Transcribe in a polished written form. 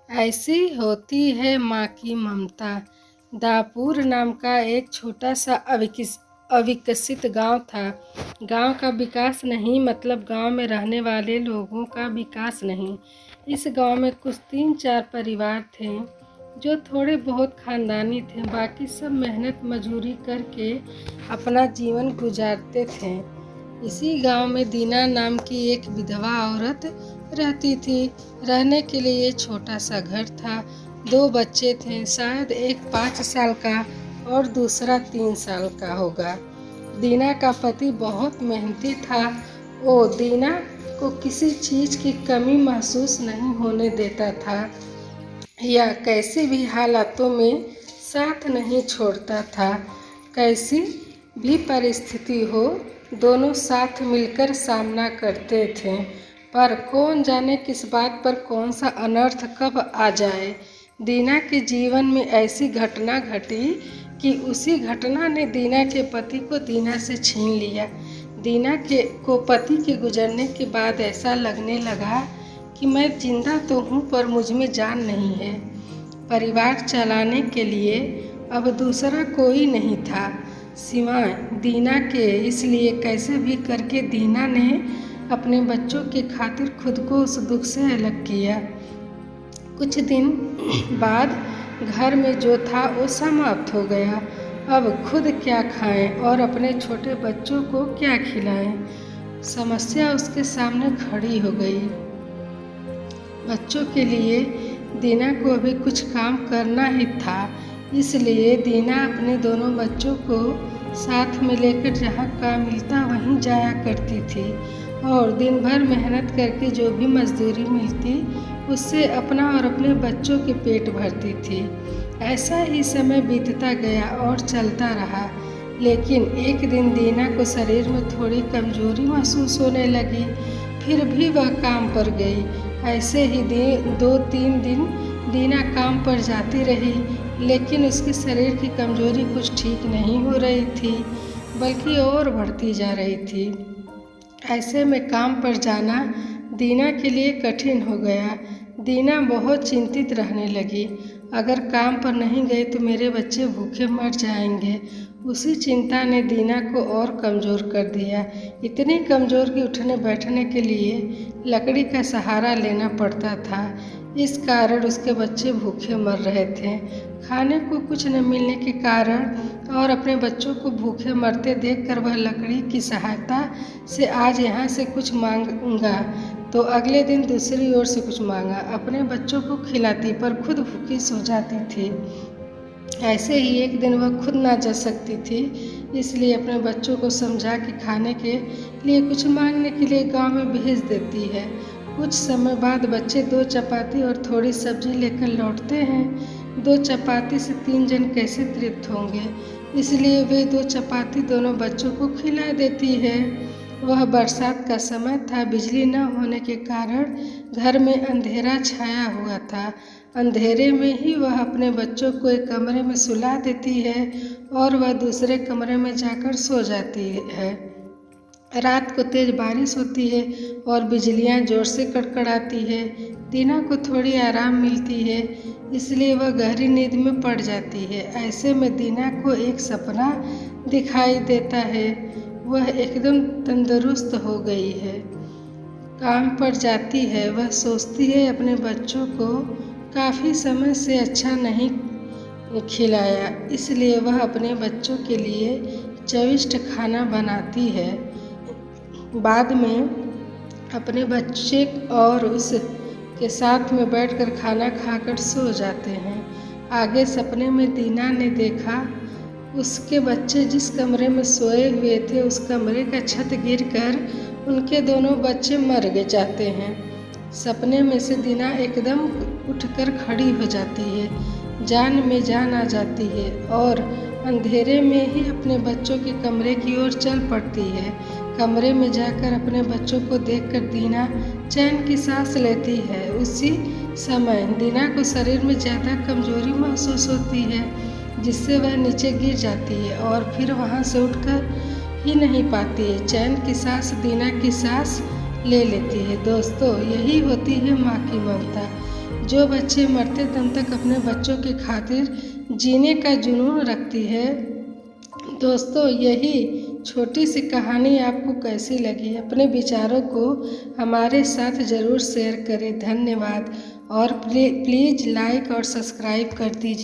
ऐसी होती है माँ की ममता। दापुर नाम का एक छोटा सा अविकसित गांव था। गांव का विकास नहीं मतलब गांव में रहने वाले लोगों का विकास नहीं। इस गांव में कुछ 3-4 परिवार थे जो थोड़े बहुत खानदानी थे। बाकी सब मेहनत मजूरी करके अपना जीवन गुजारते थे। इसी गांव में दीना नाम की एक विधवा औरत रहती थी। रहने के लिए छोटा सा घर था। 2 बच्चे थे, शायद एक 5 साल का और दूसरा 3 साल का होगा। दीना का पति बहुत मेहनती था। वो दीना को किसी चीज़ की कमी महसूस नहीं होने देता था या कैसी भी हालातों में साथ नहीं छोड़ता था। कैसी भी परिस्थिति हो, दोनों साथ मिलकर सामना करते थे। पर कौन जाने किस बात पर कौन सा अनर्थ कब आ जाए। दीना के जीवन में ऐसी घटना घटी कि उसी घटना ने दीना के पति को दीना से छीन लिया। दीना को पति के गुजरने के बाद ऐसा लगने लगा कि मैं जिंदा तो हूँ पर मुझ में जान नहीं है। परिवार चलाने के लिए अब दूसरा कोई नहीं था सिवाय दीना के। इसलिए कैसे भी करके दीना ने अपने बच्चों के खातिर खुद को उस दुख से अलग किया। कुछ दिन बाद घर में जो था वो समाप्त हो गया। अब खुद क्या खाएं और अपने छोटे बच्चों को क्या खिलाएं, समस्या उसके सामने खड़ी हो गई। बच्चों के लिए दीना को अभी कुछ काम करना ही था। इसलिए दीना अपने दोनों बच्चों को साथ में लेकर जहाँ काम मिलता वहीं जाया करती थी और दिन भर मेहनत करके जो भी मजदूरी मिलती उससे अपना और अपने बच्चों के पेट भरती थी। ऐसा ही समय बीतता गया और चलता रहा। लेकिन एक दिन दीना को शरीर में थोड़ी कमजोरी महसूस होने लगी। फिर भी वह काम पर गई। ऐसे ही 2-3 दिन दीना काम पर जाती रही, लेकिन उसके शरीर की कमजोरी कुछ ठीक नहीं हो रही थी बल्कि और बढ़ती जा रही थी। ऐसे में काम पर जाना दीना के लिए कठिन हो गया। दीना बहुत चिंतित रहने लगी। अगर काम पर नहीं गए तो मेरे बच्चे भूखे मर जाएंगे। उसी चिंता ने दीना को और कमज़ोर कर दिया। इतनी कमज़ोर कि उठने बैठने के लिए लकड़ी का सहारा लेना पड़ता था। इस कारण उसके बच्चे भूखे मर रहे थे। खाने को कुछ न मिलने के कारण और अपने बच्चों को भूखे मरते देखकर वह लकड़ी की सहायता से आज यहाँ से कुछ मांगा तो अगले दिन दूसरी ओर से कुछ मांगा। अपने बच्चों को खिलाती पर खुद भूखी सो जाती थी। ऐसे ही एक दिन वह खुद ना जा सकती थी, इसलिए अपने बच्चों को समझा कि खाने के लिए कुछ मांगने के लिए गांव में भेज देती है। कुछ समय बाद बच्चे 2 चपाती और थोड़ी सब्जी लेकर लौटते हैं। 2 चपाती से 3 जन कैसे तृप्त होंगे, इसलिए वे 2 चपाती दोनों बच्चों को खिला देती है। वह बरसात का समय था। बिजली न होने के कारण घर में अंधेरा छाया हुआ था। अंधेरे में ही वह अपने बच्चों को एक कमरे में सुला देती है और वह दूसरे कमरे में जाकर सो जाती है। रात को तेज बारिश होती है और बिजलियां जोर से कड़कड़ाती है। दीना को थोड़ी आराम मिलती है, इसलिए वह गहरी नींद में पड़ जाती है। ऐसे में दीना को एक सपना दिखाई देता है। वह एकदम तंदुरुस्त हो गई है, काम पर जाती है। वह सोचती है अपने बच्चों को काफ़ी समय से अच्छा नहीं खिलाया, इसलिए वह अपने बच्चों के लिए चविष्ट खाना बनाती है। बाद में अपने बच्चे और उसके साथ में बैठकर खाना खाकर सो जाते हैं। आगे सपने में दीना ने देखा उसके बच्चे जिस कमरे में सोए हुए थे उस कमरे का छत गिरकर उनके दोनों बच्चे मर जाते हैं। सपने में से दीना एकदम उठकर खड़ी हो जाती है, जान में जान आ जाती है और अंधेरे में ही अपने बच्चों के कमरे की ओर चल पड़ती है। कमरे में जाकर अपने बच्चों को देखकर दीना चैन की सांस लेती है। उसी समय दीना को शरीर में ज़्यादा कमजोरी महसूस होती है, जिससे वह नीचे गिर जाती है और फिर वहाँ से उठकर ही नहीं पाती है। चैन की सांस दीना की सांस ले लेती है। दोस्तों, यही होती है माँ की ममता। जो बच्चे मरते दम तक अपने बच्चों की खातिर जीने का जुनून रखती है। दोस्तों, यही छोटी सी कहानी आपको कैसी लगी? अपने विचारों को हमारे साथ ज़रूर शेयर करें। धन्यवाद और प्लीज़ लाइक और सब्सक्राइब कर दीजिए।